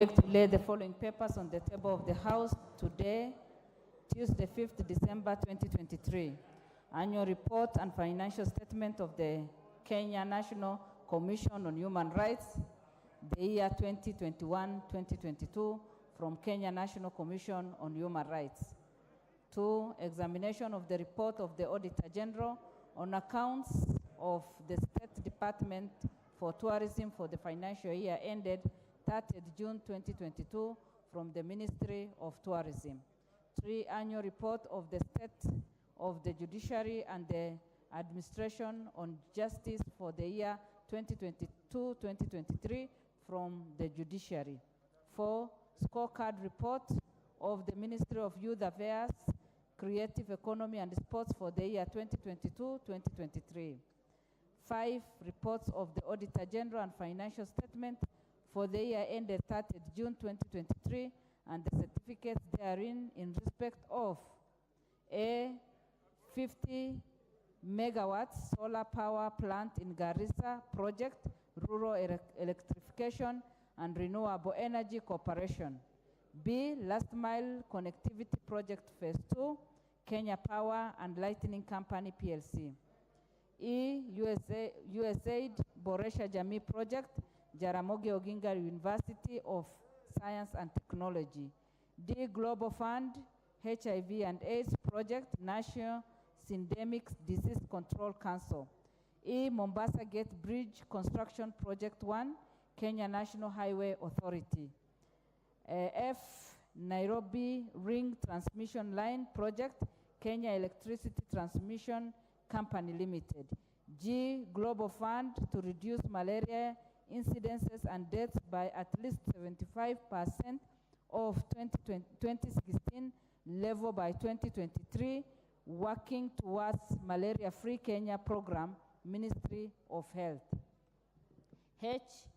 To lay the following papers on the table of the House today, Tuesday, 5th December 2023. Annual report and financial statement of the Kenya National Commission on Human Rights, the year 2021-2022 from Kenya National Commission on Human Rights. 2, examination of the report of the Auditor General on accounts of the State Department for Tourism for the financial year ended 30th June 2022 from the Ministry of Tourism. 3, annual report of the State of the Judiciary and the Administration on Justice for the year 2022-2023 from the Judiciary. 4, scorecard report of the Ministry of Youth Affairs, Creative Economy and Sports for the year 2022-2023. 5, reports of the Auditor General and financial statement for the year ended 30th June 2023 and the certificates therein in respect of a 50 megawatts solar power plant in Garissa project, rural electrification and renewable energy corporation. B, last mile connectivity project phase 2, Kenya Power and Lightning Company PLC. E, USAID Boresha Jamii project, Jaramogi Oginga University of Science and Technology. D, Global Fund, HIV and AIDS Project, National Syndemic Disease Control Council. E, Mombasa Gate Bridge Construction Project 1, Kenya National Highway Authority. F, Nairobi Ring Transmission Line Project, Kenya Electricity Transmission Company Limited. G, Global Fund to reduce malaria incidences and deaths by at least 75% of 2016 level by 2023, working towards malaria-free Kenya program, Ministry of Health. H,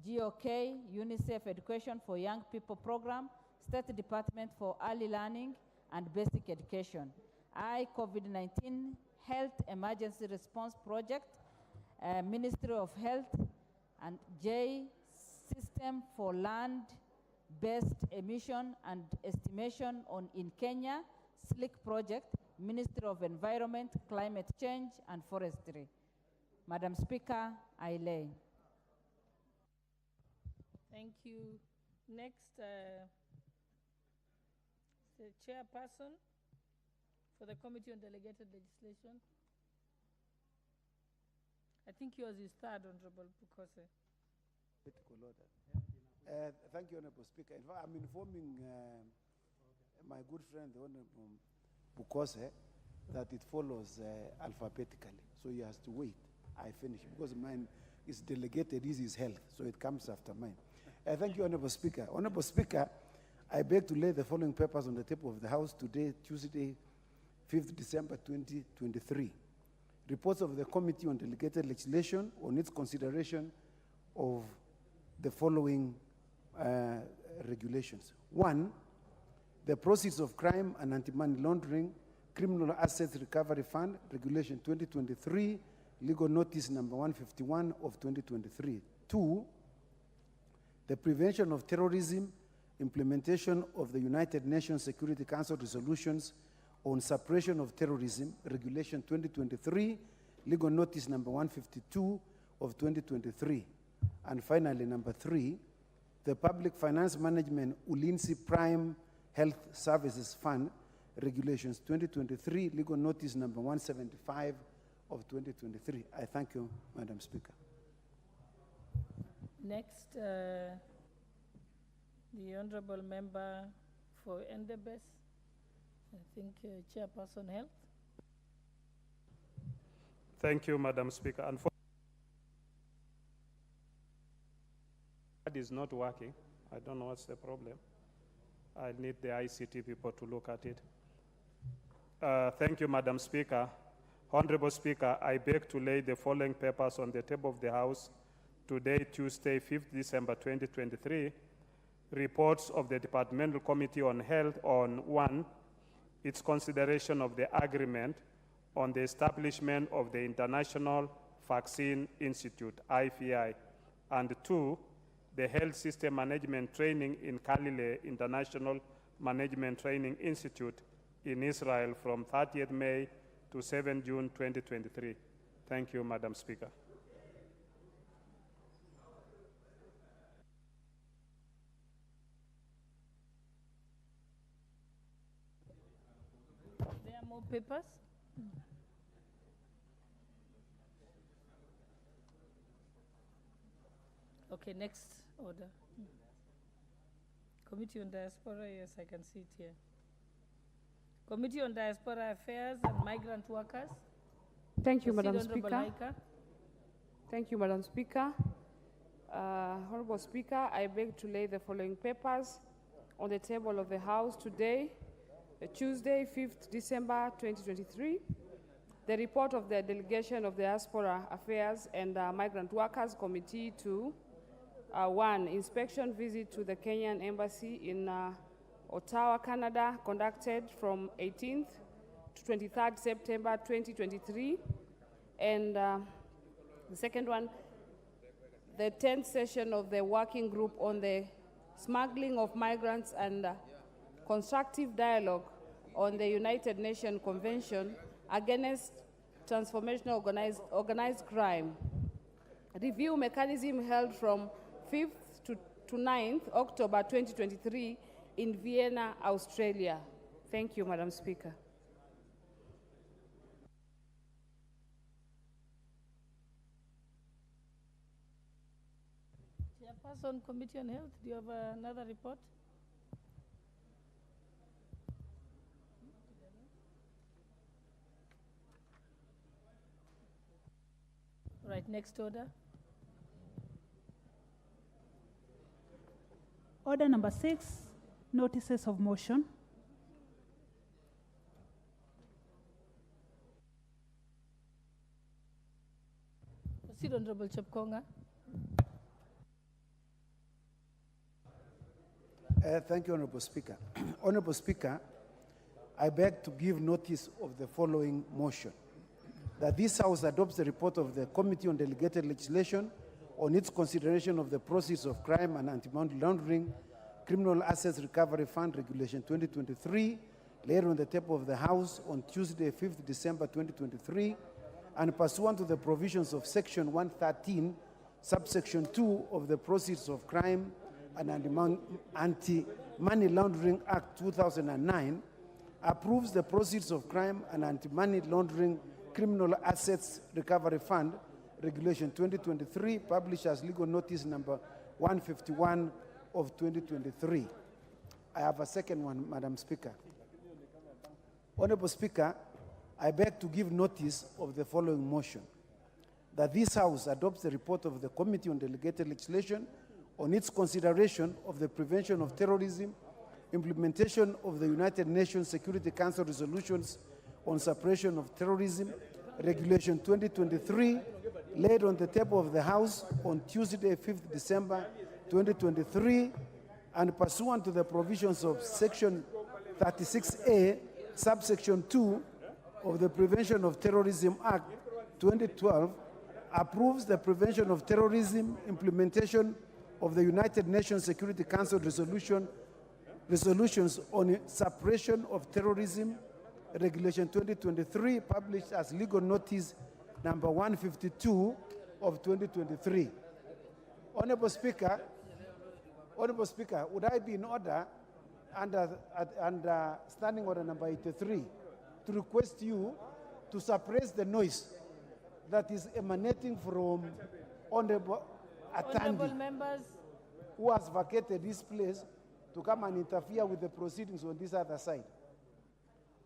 GOK, UNICEF Education for Young People Program, State Department for Early Learning and Basic Education. I, COVID-19 Health Emergency Response Project, Ministry of Health. And J, System for Land-Based Emission and Estimation in Kenya, SLIC Project, Ministry of Environment, Climate Change and Forestry. Madam Speaker, I lay. Thank you. Next, the chairperson for the Committee on Delegated Legislation. I think yours is third, Honorable Bukose. Thank you, Honorable Speaker. In fact, I'm informing my good friend, the Honorable Bukose, that it follows alphabetically. So he has to wait. I finish because mine is delegated, this is health, so it comes after mine. Thank you, Honorable Speaker. Honorable Speaker, I beg to lay the following papers on the table of the House today, Tuesday, 5th December 2023. Reports of the Committee on Delegated Legislation on its consideration of the following regulations. 1, the Proceeds of Crime and Anti-Money Laundering Criminal Assets Recovery Fund, Regulation 2023, Legal Notice number 151 of 2023. 2, the Prevention of Terrorism, Implementation of the United Nations Security Council resolutions on suppression of terrorism, Regulation 2023, Legal Notice number 152 of 2023. And finally, number 3, the Public Finance Management Ulinzi Prime Health Services Fund, Regulations 2023, Legal Notice number 175 of 2023. I thank you, Madam Speaker. Next, the Honorable Member for Endebess. I think Chairperson Health. Thank you, Madam Speaker. Unfortunately, it is not working. I don't know what's the problem. I need the ICT people to look at it. Thank you, Madam Speaker. Honorable Speaker, I beg to lay the following papers on the table of the House today, Tuesday, 5th December 2023. Reports of the Departmental Committee on Health on 1, its consideration of the agreement on the establishment of the International Vaccine Institute, IVI, and 2, the Health System Management Training in Galilee International Management Training Institute in Israel from 30th May to 7 June 2023. Thank you, Madam Speaker. There are more papers? Okay, next order. Committee on Diaspora, yes, I can see it here. Committee on Diaspora Affairs and Migrant Workers. Thank you, Proceed, Madam Honorable Speaker. Laika. Thank you, Madam Speaker. Honorable Speaker, I beg to lay the following papers on the table of the House today, Tuesday, 5th December 2023. The report of the Delegation of Diaspora Affairs and Migrant Workers Committee to 1. Inspection visit to the Kenyan Embassy in Ottawa, Canada, conducted from 18th to 23rd September 2023. And the second one, the 10th session of the Working Group on the Smuggling of Migrants and Constructive Dialogue on the United Nations Convention Against Transformational Organized Crime. Review mechanism held from 5th to 9th October 2023 in Vienna, Australia. Thank you, Madam Speaker. Chairperson, Committee on Health, do you have another report? Right, next order. Order number 6, notices of motion. Proceed, Honorable Chepkonga. Thank you, Honorable Speaker. Honorable Speaker, I beg to give notice of the following motion. That this House adopts the report of the Committee on Delegated Legislation on its consideration of the Proceeds of Crime and Anti-Money Laundering Criminal Assets Recovery Fund Regulation 2023, laid on the table of the House on Tuesday, 5th December 2023, and pursuant to the provisions of Section 113, subsection 2 of the Proceeds of Crime and Anti-Money Laundering Act 2009, approves the Proceeds of Crime and Anti-Money Laundering Criminal Assets Recovery Fund Regulation 2023, published as legal notice number 151 of 2023. I have a second one, Madam Speaker. Honorable Speaker, I beg to give notice of the following motion. That this House adopts the report of the Committee on Delegated Legislation on its consideration of the prevention of terrorism, implementation of the United Nations Security Council resolutions on suppression of terrorism, Regulation 2023, laid on the table of the House on Tuesday, 5th December 2023, and pursuant to the provisions of Section 36A, subsection 2 of the Prevention of Terrorism Act 2012, approves the prevention of terrorism, implementation of the United Nations Security Council resolutions on suppression of terrorism, Regulation 2023, published as legal notice number 152 of 2023. Honorable Speaker, would I be in order under standing order number 83 to request you to suppress the noise that is emanating from Honorable Honorable Atandi, members, who has vacated this place to come and interfere with the proceedings on this other side.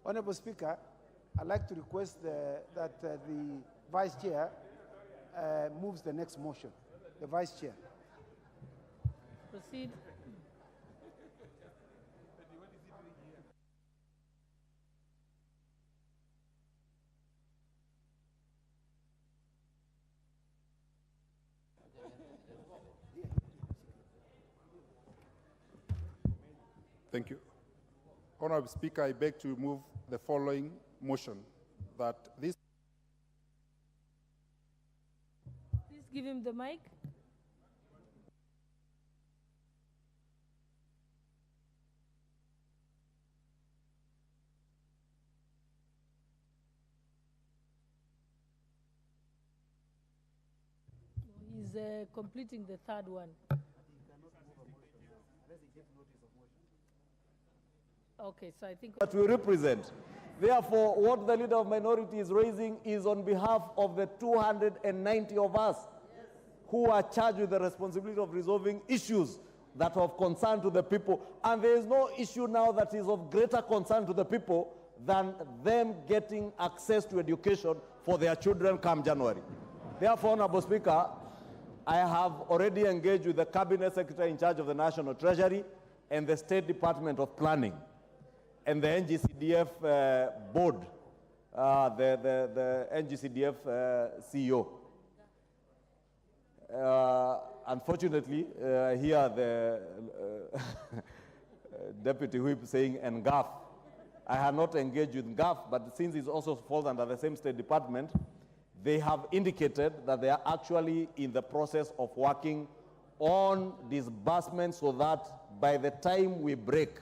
Honorable Speaker, I'd like to request that the Vice Chair moves the next motion. The Vice Chair. proceed. Thank you. Honorable Speaker, I beg to move the following motion, that this Please give him the mic. completing the third one. Okay, so I think That we represent. Therefore, what the leader of minority is raising is on behalf of the 290 of us who are charged with the responsibility of resolving issues that are of concern to the people. And there is no issue now that is of greater concern to the people than them getting access to education for their children come January. Therefore, Honorable Speaker, I have already engaged with the Cabinet Secretary in charge of the National Treasury and the State Department of Planning and the NGCDF board, the NGCDF CEO. Unfortunately, here the Deputy Whip saying NGAF. I have not engaged with NGAF, but since it also falls under the same State Department, they have indicated that they are actually in the process of working on disbursement so that by the time we break,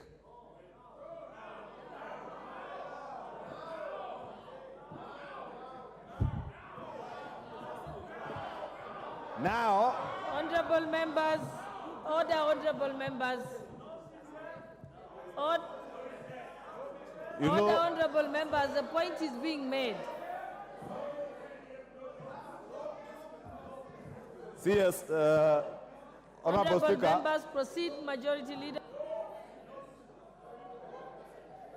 now, honorable members, order, honorable members. you Order, know, honorable members, the point is being made. CS, Honorable Speaker, members, proceed, Majority Leader.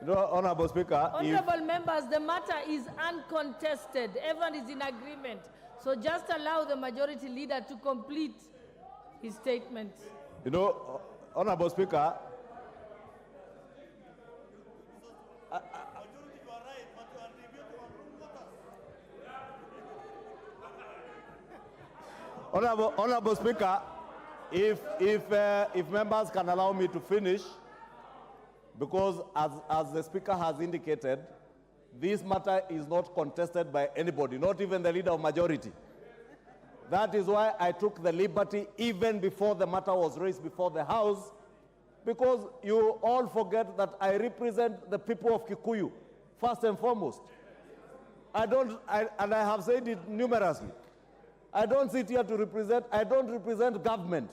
you know, Honorable Speaker, Honorable members, the matter is uncontested. Everyone is in agreement. So just allow the Majority Leader to complete his statement. you know, Honorable Speaker, Honorable Speaker, if members can allow me to finish, because as the Speaker has indicated, this matter is not contested by anybody, not even the leader of majority. That is why I took the liberty even before the matter was raised before the House, because you all forget that I represent the people of Kikuyu, first and foremost. And I have said it numerously. I don't sit here to represent, I don't represent government.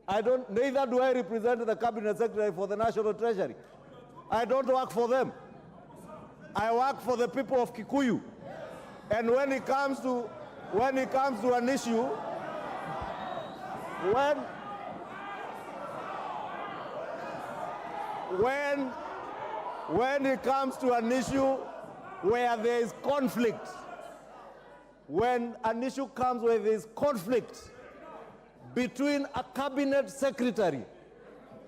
Neither do I represent the Cabinet Secretary for the National Treasury. I don't work for them. I work for the people of Kikuyu. And when it comes to an issue, when it comes to an issue where there is conflict, when an issue comes where there is conflict between a cabinet secretary,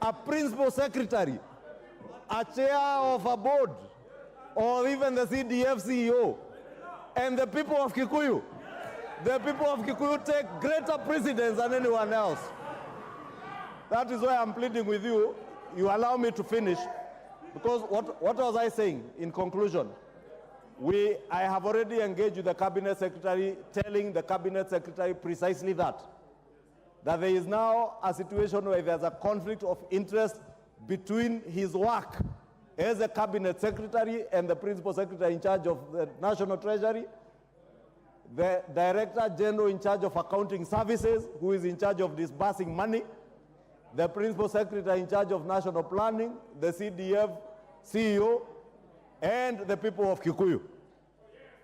a principal secretary, a chair of a board, or even the CDF CEO, and the people of Kikuyu, the people of Kikuyu take greater precedence than anyone else. That is why I'm pleading with you, you allow me to finish, because what was I saying in conclusion? I have already engaged with the Cabinet Secretary, telling the Cabinet Secretary precisely that there is now a situation where there's a conflict of interest between his work as a Cabinet Secretary and the Principal Secretary in charge of the National Treasury, the Director General in charge of Accounting Services, who is in charge of disbursing money, the Principal Secretary in charge of National Planning, the CDF CEO, and the people of Kikuyu.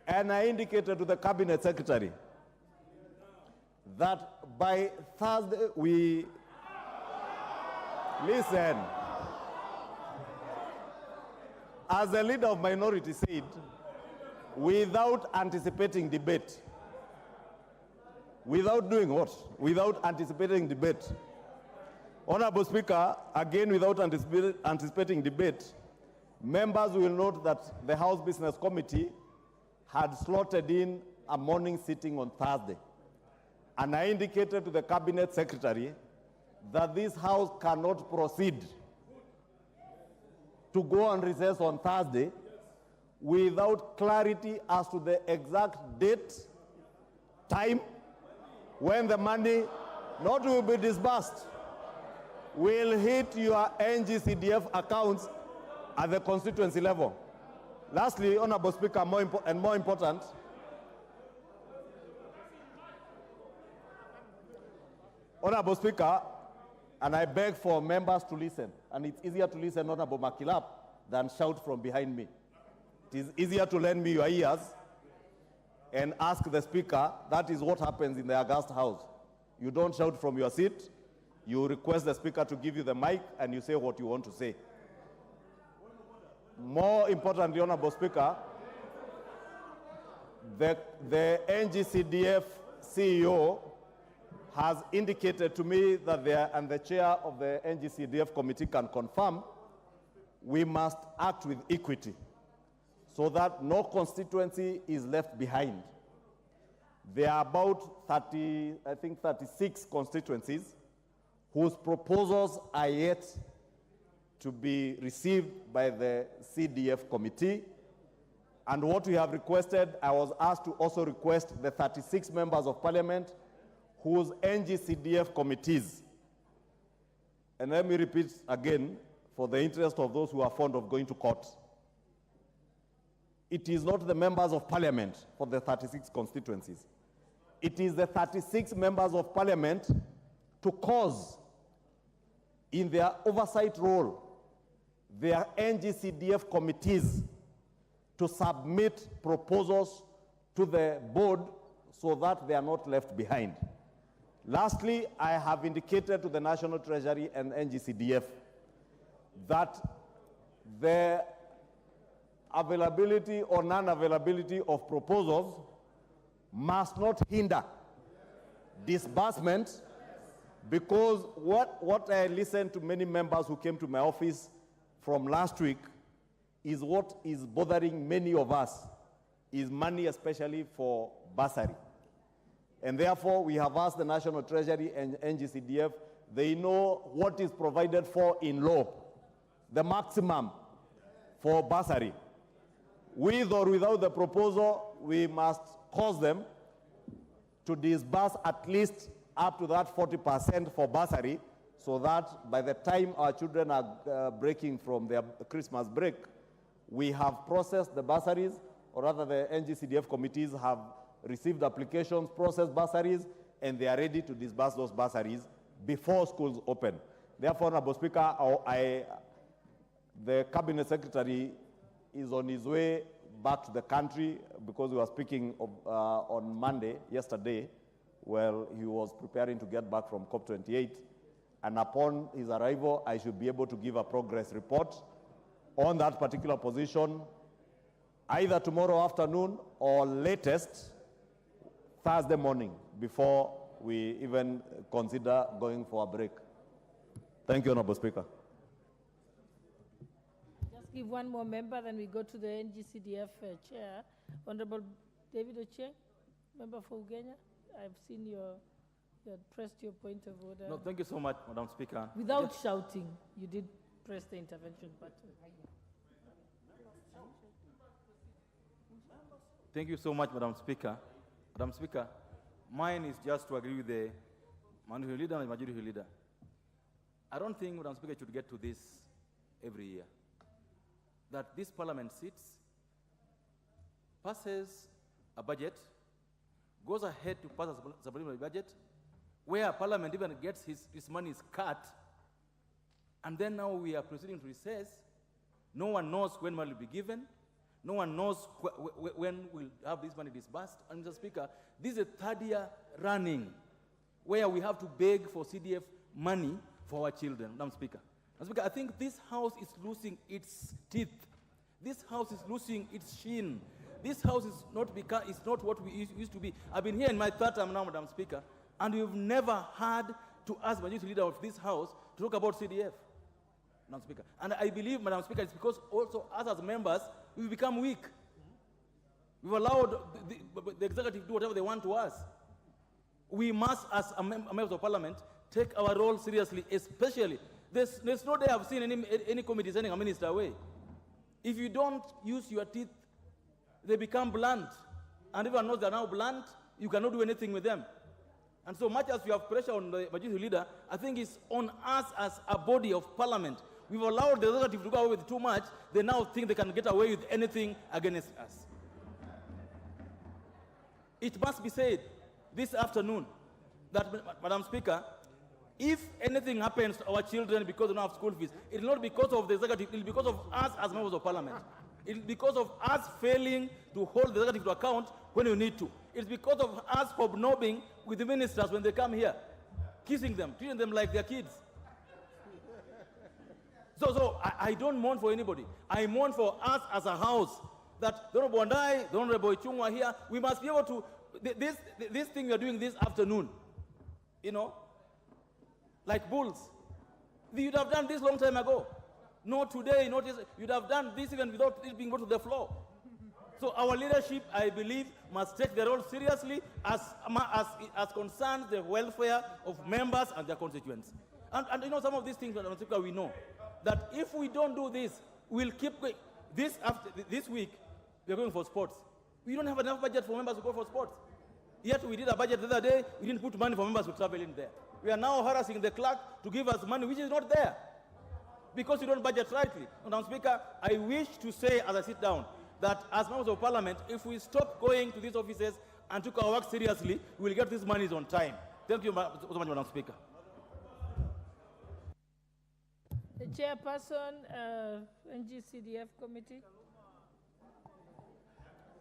And I indicated to the Cabinet Secretary that by Thursday listen, as the leader of minority said, without anticipating debate. Without doing what? Without anticipating debate. Honorable Speaker, again without anticipating debate, members will note that the House Business Committee had slotted in a morning sitting on Thursday. And I indicated to the Cabinet Secretary that this House cannot proceed to go on recess on Thursday without clarity as to the exact date, time, when the money not will be disbursed, will hit your NGCDF accounts at the constituency level. Lastly, Honorable Speaker, more important, Honorable Speaker, and I beg for members to listen. And it's easier to listen, Honorable Makilap, than shout from behind me. It is easier to lend me your ears and ask the Speaker. That is what happens in the August House. You don't shout from your seat. You request the Speaker to give you the mic and you say what you want to say. More importantly, Honorable Speaker, the NGCDF CEO has indicated to me that and the chair of the NGCDF committee can confirm, we must act with equity so that no constituency is left behind. There are about 36 constituencies whose proposals are yet to be received by the CDF committee. And what we have requested, I was asked to also request the 36 members of parliament whose NGCDF committees, and let me repeat again for the interest of those who are fond of going to court, it is not the members of parliament for the 36 constituencies. It is the 36 members of parliament to cause, in their oversight role, their NGCDF committees to submit proposals to the board so that they are not left behind. Lastly, I have indicated to the National Treasury and NGCDF that the availability or non-availability of proposals must not hinder disbursement, because what I listened to many members who came to my office from last week is what is bothering many of us, is money especially for bursary. And therefore, we have asked the National Treasury and NGCDF, they know what is provided for in law, the maximum for bursary. With or without the proposal, we must cause them to disburse at least up to that 40% for bursary, so that by the time our children are breaking from their Christmas break, we have processed the bursaries, or rather the NGCDF committees have received applications, processed bursaries, and they are ready to disburse those bursaries before schools open. Therefore, Honorable Speaker, the Cabinet Secretary is on his way back to the country, because we were speaking on Monday, yesterday, while he was preparing to get back from COP28. And upon his arrival, I should be able to give a progress report on that particular position, either tomorrow afternoon or latest Thursday morning, before we even consider going for a break. Thank you, Honorable Speaker. Just give one more member, then we go to the NGCDF chair. Honorable David Ochieng, member for Ugenya. I've seen you had pressed your point of order. No, thank you so much, Madam Speaker. Without shouting, you did press the intervention button. Thank you so much, Madam Speaker. Madam Speaker, mine is just to agree with the minority leader and the majority leader. I don't think, Madam Speaker, should get to this every year. That this parliament sits, passes a budget, goes ahead to pass a supplementary budget, where parliament even gets his money is cut, and then now we are proceeding to recess. No one knows when money will be given. No one knows when we'll have this money disbursed. And Mr. Speaker, this is the third year running where we have to beg for CDF money for our children. Madam Speaker. Madam Speaker, I think this house is losing its teeth. This house is losing its sheen. This house is not what we used to be. I've been here in my third term now, Madam Speaker, and we've never had to ask the majority leader of this house to talk about CDF. Madam Speaker. And I believe, Madam Speaker, it's because also us as members, we've become weak. We've allowed the executive to do whatever they want to us. We must, as members of parliament, take our role seriously, especially. There's no day I've seen any committee sending a minister away. If you don't use your teeth, they become blunt. And everyone knows they're now blunt, you cannot do anything with them. And so much as you have pressure on the majority leader, I think it's on us as a body of parliament. We've allowed the executive to go away with too much. They now think they can get away with anything against us. It must be said this afternoon that, Madam Speaker, If anything happens to our children because they don't have school fees, it's not because of the executive, it's because of us as members of parliament. It's because of us failing to hold the executive to account when we need to. It's because of us hobnobbing with the ministers when they come here, kissing them, treating them like their kids. So I don't mourn for anybody. I mourn for us as a house, that the Honorable Wandai, the Honorable Ichung'wa here, we must be able to, this thing we are doing this afternoon, you know, like bulls. You'd have done this long time ago. Not today, not this, you'd have done this even without it being brought to the floor. So our leadership, I believe, must take their role seriously as concerns the welfare of members and their constituents. And you know, some of these things, Madam Speaker, we know that if we don't do this, we'll keep going. This week, we're going for sports. We don't have enough budget for members to go for sports. Yet we did a budget the other day, we didn't put money for members to travel in there. We are now harassing the clerk to give us money which is not there, because you don't budget rightly. Madam Speaker, I wish to say as I sit down that as members of parliament, if we stop going to these offices and took our work seriously, we will get these monies on time. Thank you so much, Madam Speaker. The chairperson, NGCDF committee.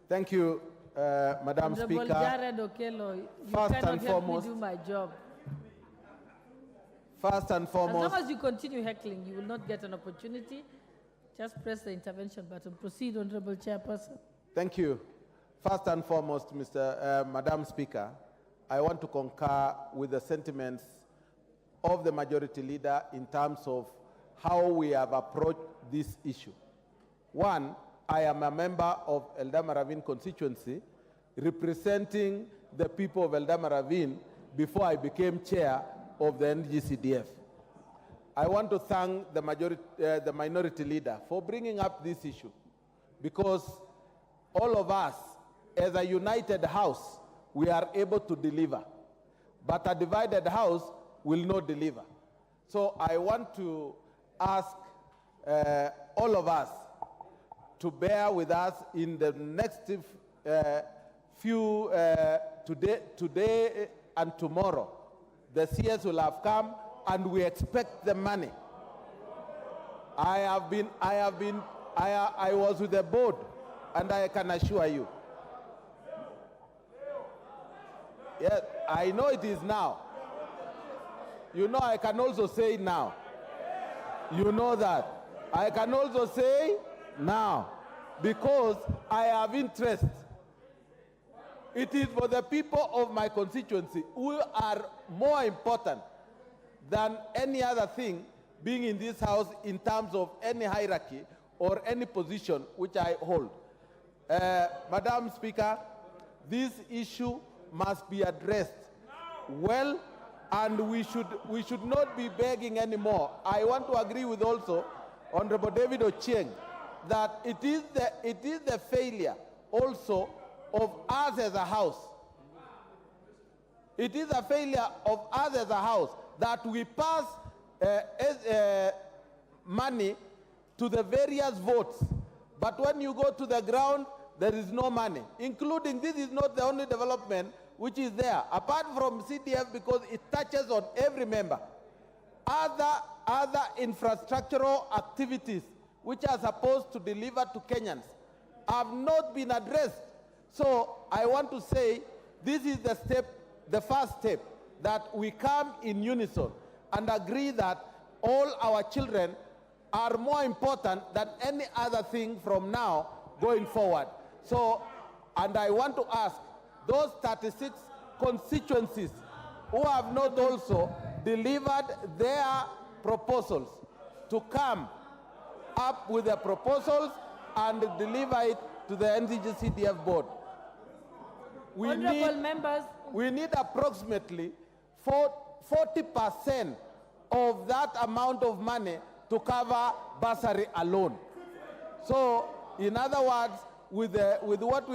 Thank you, Madam Honorable Speaker. Jared Okello, you First cannot and help foremost- me do my job. First and As foremost, long as you continue heckling, you will not get an opportunity. Just press the intervention button. Proceed, Honorable Chairperson. thank you. First and foremost, Madam Speaker, I want to concur with the sentiments of the majority leader in terms of how we have approached this issue. One, I am a member of Eldama Ravine constituency, representing the people of Eldama Ravine before I became chair of the NGCDF. I want to thank the minority leader for bringing up this issue, because all of us, as a united house, we are able to deliver. But a divided house will not deliver. So I want to ask all of us to bear with us in the next today and tomorrow. The CS will have come, and we expect the money. I was with the board, and I can assure you. Yes, I know it is now. You know, I can also say now. You know that. I can also say now, because I have interest. It is for the people of my constituency who are more important than any other thing being in this house in terms of any hierarchy or any position which I hold. Madam Speaker, this issue must be addressed well, and we should not be begging anymore. I want to agree with also Honorable David Ochieng that it is the failure also of us as a house. It is a failure of us as a house that we pass money to the various votes, but when you go to the ground, there is no money, including this is not the only development which is there, apart from CDF, because it touches on every member. Other infrastructural activities which are supposed to deliver to Kenyans have not been addressed. So I want to say this is the first step, that we come in unison and agree that all our children are more important than any other thing from now going forward. So, and I want to ask those 36 constituencies who have not also delivered their proposals to come up with their proposals and deliver it to the NGCDF board. We need approximately 40% of that amount of money to cover bursary alone. So, in other words, with what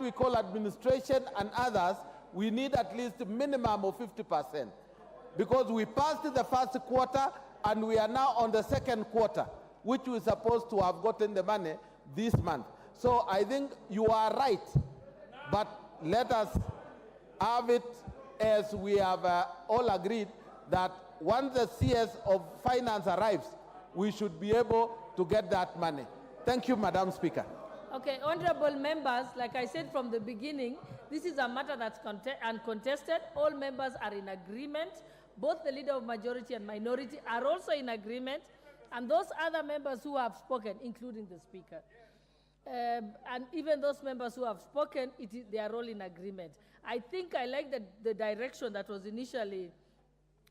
we call administration and others, we need at least a minimum of 50%. Because we passed the first quarter and we are now on the second quarter, which we're supposed to have gotten the money this month. So I think you are right, but let us have it as we have all agreed, that once the CS of Finance arrives, we should be able to get that money. Thank you, Madam Speaker. Okay, honorable members, like I said from the beginning, this is a matter that's uncontested. All members are in agreement. Both the leader of majority and minority are also in agreement. And those other members who have spoken, including the speaker, and even those members who have spoken, they are all in agreement. I think I like the direction that was initially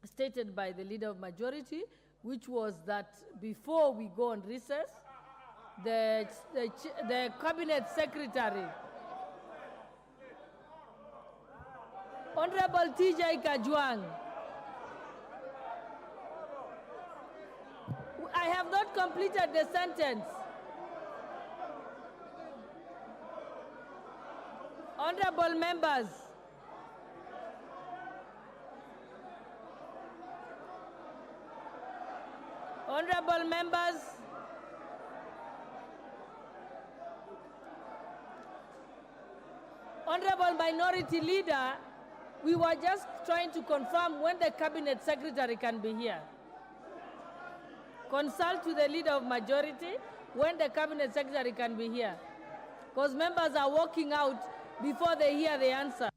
stated by the leader of majority, which was that before we go on recess, the cabinet secretary, Honorable TJ Kajwang. I have not completed the sentence. Honorable members, honorable members, honorable minority leader, we were just trying to confirm when the cabinet secretary can be here. Consult with the leader of majority when the cabinet secretary can be here, because members are walking out before they hear the answer.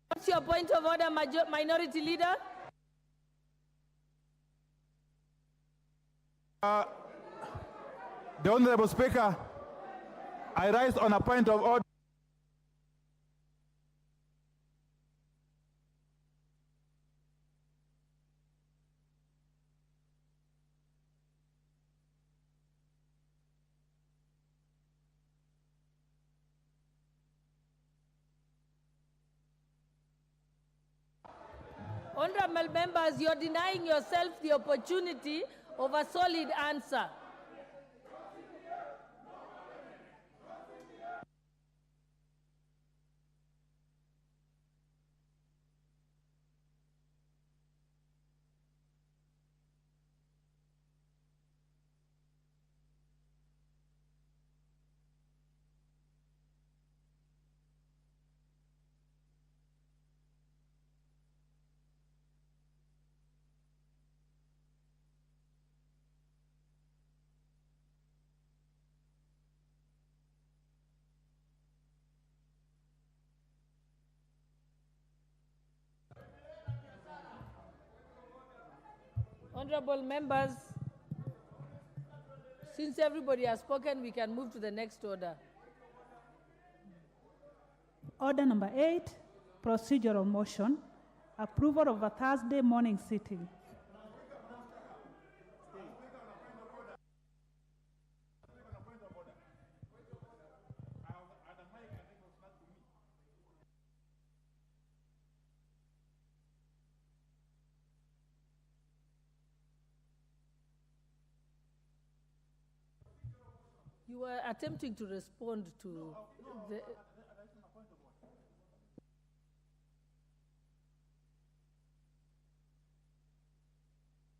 What's your point of order, minority leader? The Honorable Speaker, I rise on a point of order. Honorable members, you're denying yourself the opportunity of a solid answer. Honorable members, since everybody has spoken, we can move to the next order. Order number 8, procedural motion, approval of a Thursday morning sitting. You were attempting to respond to the...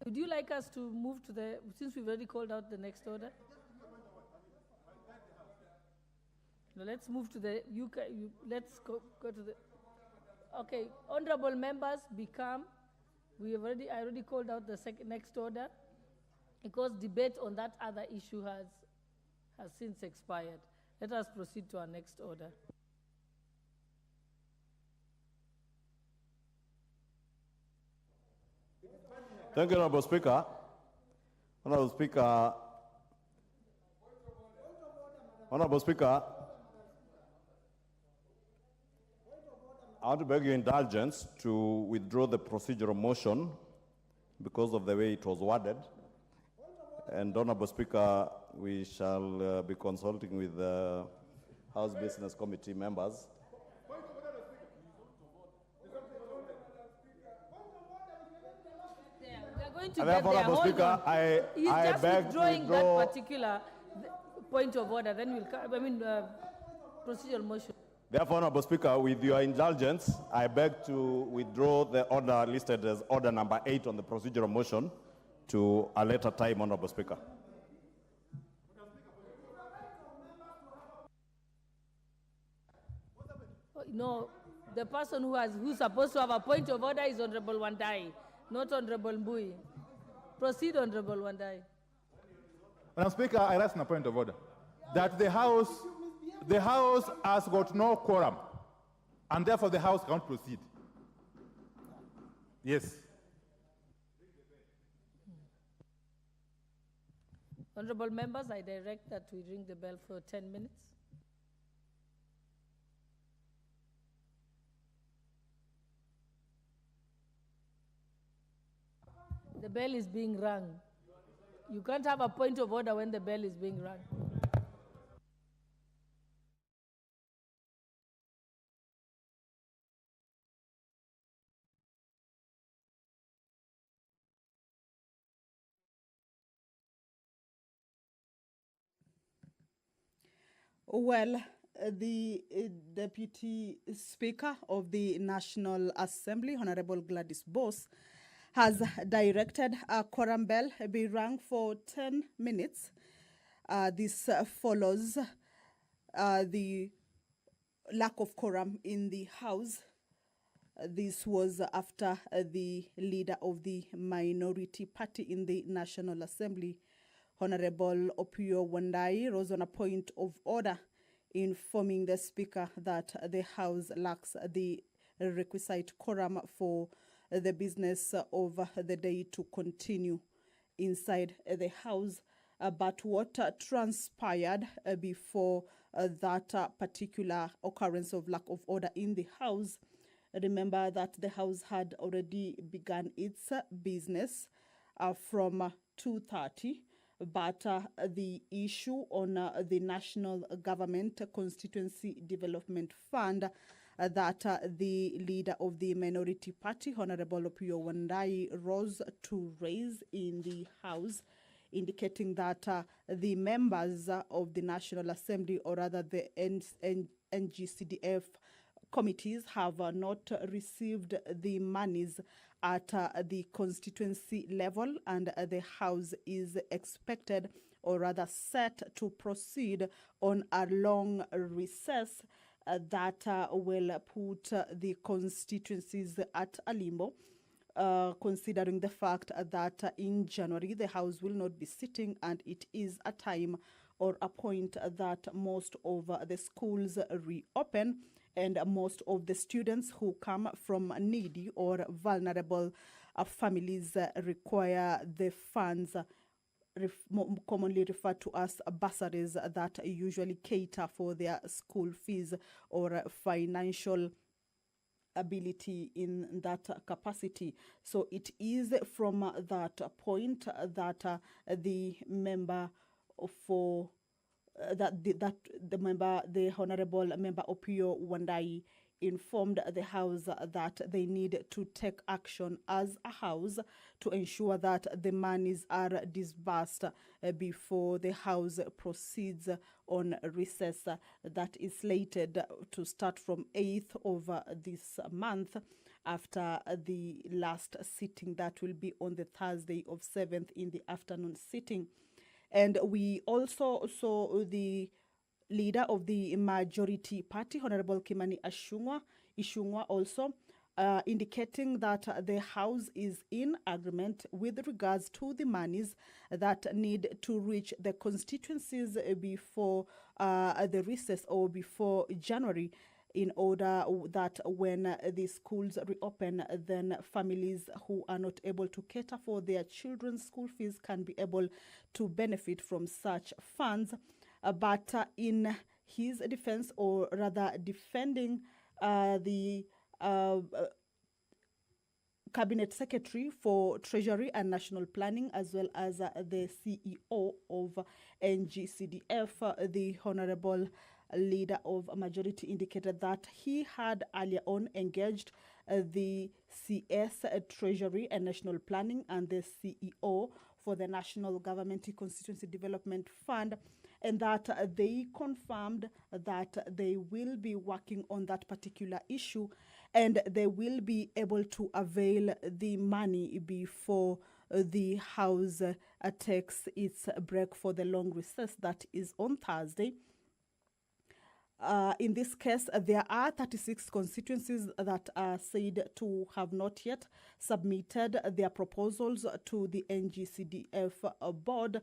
Would you like us to move to the, since we've already called out the next order? No, let's move to the, let's go to the, okay, honorable members, become, I already called out the next order, because debate on that other issue has since expired. Let us proceed to our next order. Thank you, Honorable Speaker. Honorable Speaker, I want to beg your indulgence to withdraw the procedural motion because of the way it was worded. And Honorable Speaker, we shall be consulting with the House Business Committee members. Going to get there. Hold Speaker, on. He's I just beg withdrawing that particular point of order. Then we'll procedural motion. Therefore, Honorable Speaker, with your indulgence, I beg to withdraw the order listed as order number 8 on the procedural motion to a later time, Honorable Speaker. No, the person who's supposed to have a point of order is Honorable Wandai, not Honorable Mbui. Proceed, Honorable Wandai. Madam Speaker, I raise a point of order that the House has got no quorum, and therefore the House can't proceed. Yes. Honorable members, I direct that we ring the bell for 10 minutes. The bell is being rung. You can't have a point of order when the bell is being rung. Well, the Deputy Speaker of the National Assembly, Honorable Gladys Bose, has directed a quorum bell be rung for 10 minutes. This follows the lack of quorum in the House. This was after the leader of the minority party in the National Assembly, Honorable Opio Wandai, rose on a point of order, informing the Speaker that the House lacks the requisite quorum for the business of the day to continue inside the House. But what transpired before that particular occurrence of lack of order in the House, remember that the House had already begun its business from 2:30. But the issue on the National Government Constituency Development Fund that the leader of the minority party, Honorable Opio Wandai, rose to raise in the House, indicating that the members of the National Assembly, or rather the NGCDF committees, have not received the monies at the constituency level, and the House is expected, or rather set, to proceed on a long recess that will put the constituencies at a limbo, considering the fact that in January the House will not be sitting, and it is a time or a point that most of the schools reopen, and most of the students who come from needy or vulnerable families require the funds commonly referred to as bursaries that usually cater for their school fees or financial ability in that capacity. So it is from that point that the member for the Honorable Member Opio Wandai informed the House that they need to take action as a House to ensure that the monies are disbursed before the House proceeds on recess that is slated to start from 8th of this month, after the last sitting that will be on the Thursday of 7th in the afternoon sitting. And we also saw the leader of the majority party, Honorable Kimani Ichung'wah also indicating that the House is in agreement with regards to the monies that need to reach the constituencies before the recess or before January, in order that when the schools reopen, then families who are not able to cater for their children's school fees can be able to benefit from such funds. But in his defense, or rather defending the Cabinet Secretary for Treasury and National Planning, as well as the CEO of NGCDF, the Honorable leader of a majority indicated that he had earlier on engaged the CS Treasury and National Planning and the CEO for the National Government Constituency Development Fund, and that they confirmed that they will be working on that particular issue and they will be able to avail the money before the House takes its break for the long recess that is on Thursday. In this case, there are 36 constituencies that are said to have not yet submitted their proposals to the NGCDF board,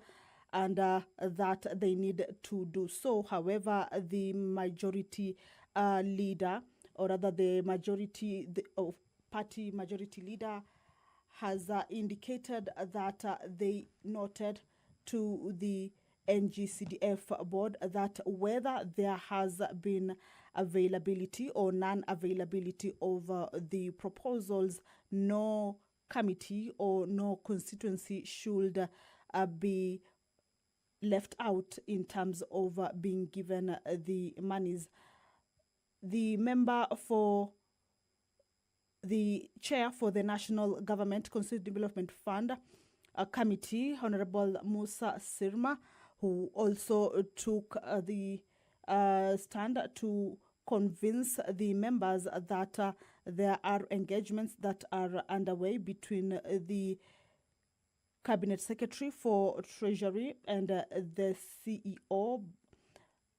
and that they need to do so. However, the majority leader, or rather the majority party majority leader, has indicated that they noted to the NGCDF board that whether there has been availability or non-availability of the proposals, no committee or no constituency should be left out in terms of being given the monies. The member for the chair for the National Government Constituency Development Fund Committee, Honorable Musa Sirma, who also took the stand to convince the members that there are engagements that are underway between the Cabinet Secretary for Treasury and the CEO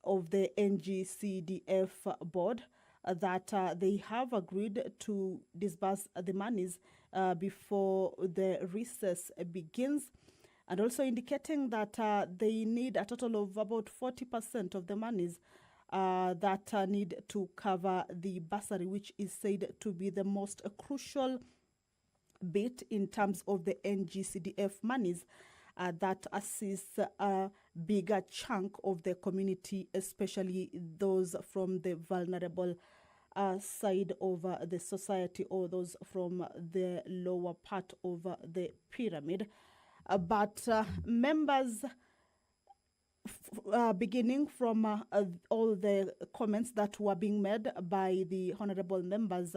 of the NGCDF board, that they have agreed to disburse the monies before the recess begins, and also indicating that they need a total of about 40% of the monies that need to cover the bursary, which is said to be the most crucial bit in terms of the NGCDF monies that assists a bigger chunk of the community, especially those from the vulnerable side of the society, or those from the lower part of the pyramid. But members, beginning from all the comments that were being made by the honorable members,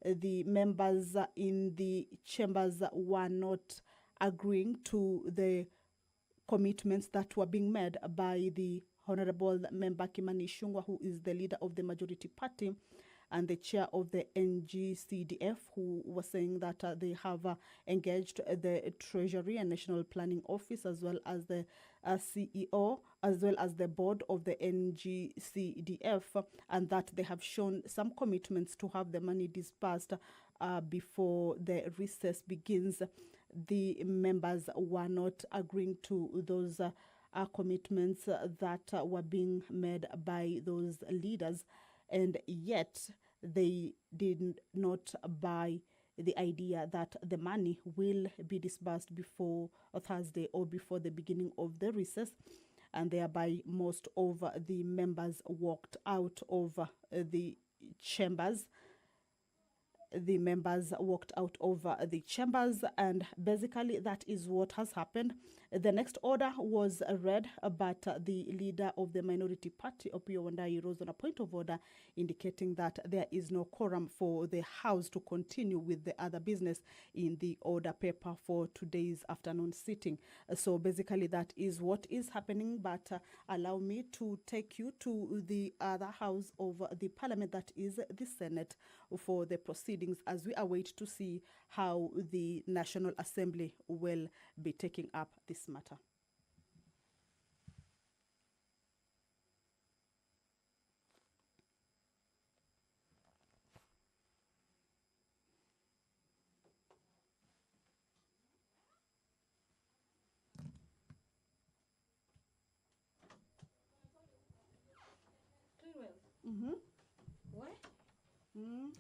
the members in the chambers were not agreeing to the commitments that were being made by the honorable member Kimani Ichung'wah, who is the leader of the majority party and the chair of the NGCDF, who was saying that they have engaged the Treasury and National Planning Office, as well as the CEO, as well as the board of the NGCDF, and that they have shown some commitments to have the money disbursed before the recess begins. The members were not agreeing to those commitments that were being made by those leaders, and yet they did not buy the idea that the money will be disbursed before Thursday or before the beginning of the recess, and thereby most of the members walked out of the chambers. The members walked out of the chambers, and basically that is what has happened. The next order was read, but the leader of the minority party, Opiyo Wandayi, rose on a point of order, indicating that there is no quorum for the House to continue with the other business in the order paper for today's afternoon sitting. So basically that is what is happening, but allow me to take you to the other house of the parliament, that is the Senate, for the proceedings, as we await to see how the National Assembly will be taking up this matter.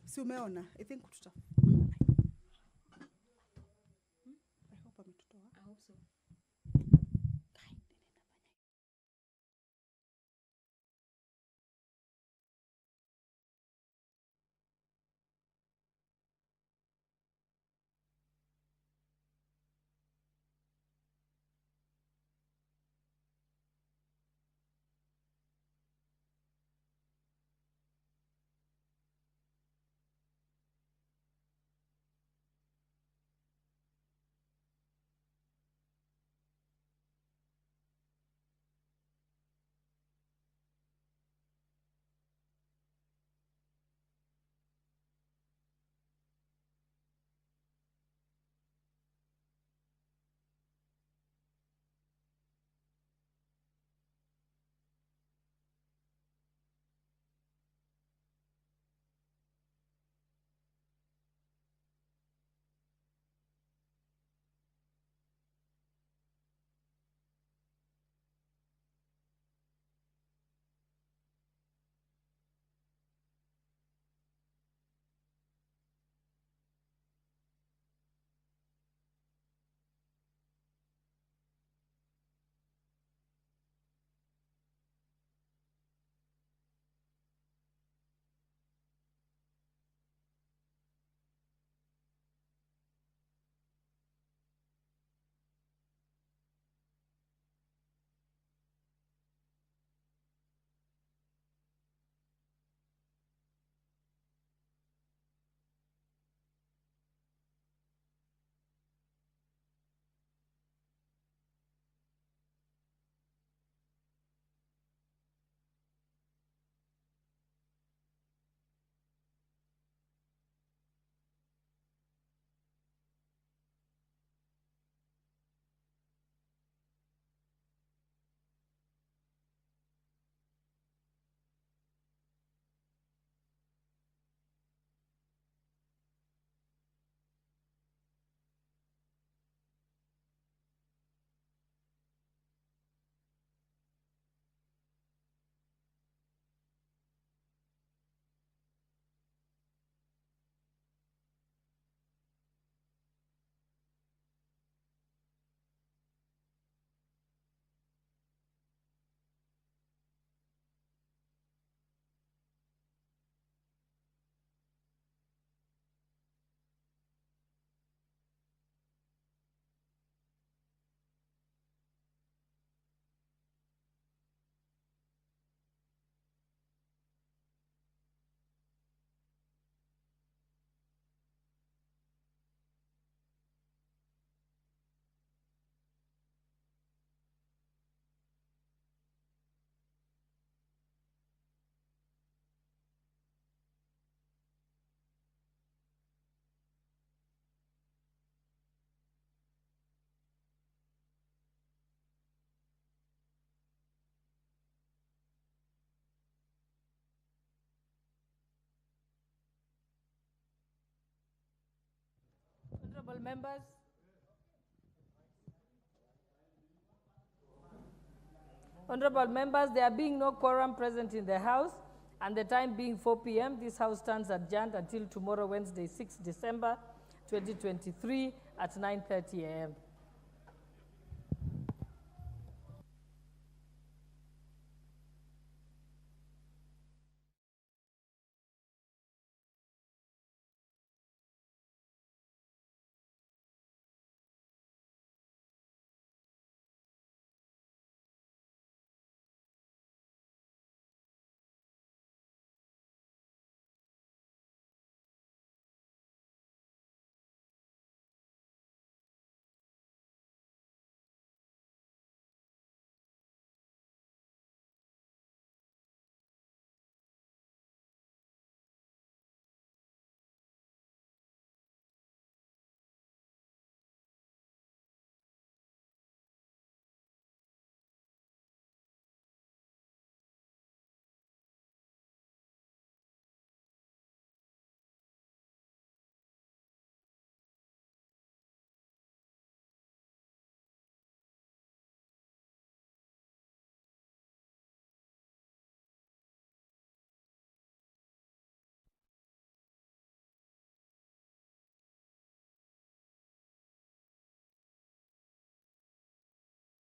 Si umeona, I think tuta. I hope ametutoa. I hope so. Honorable members. Honorable members, there being no quorum present in the House and the time being 4 p.m., this House stands adjourned until tomorrow, Wednesday, 6 December 2023 at 9:30 a.m.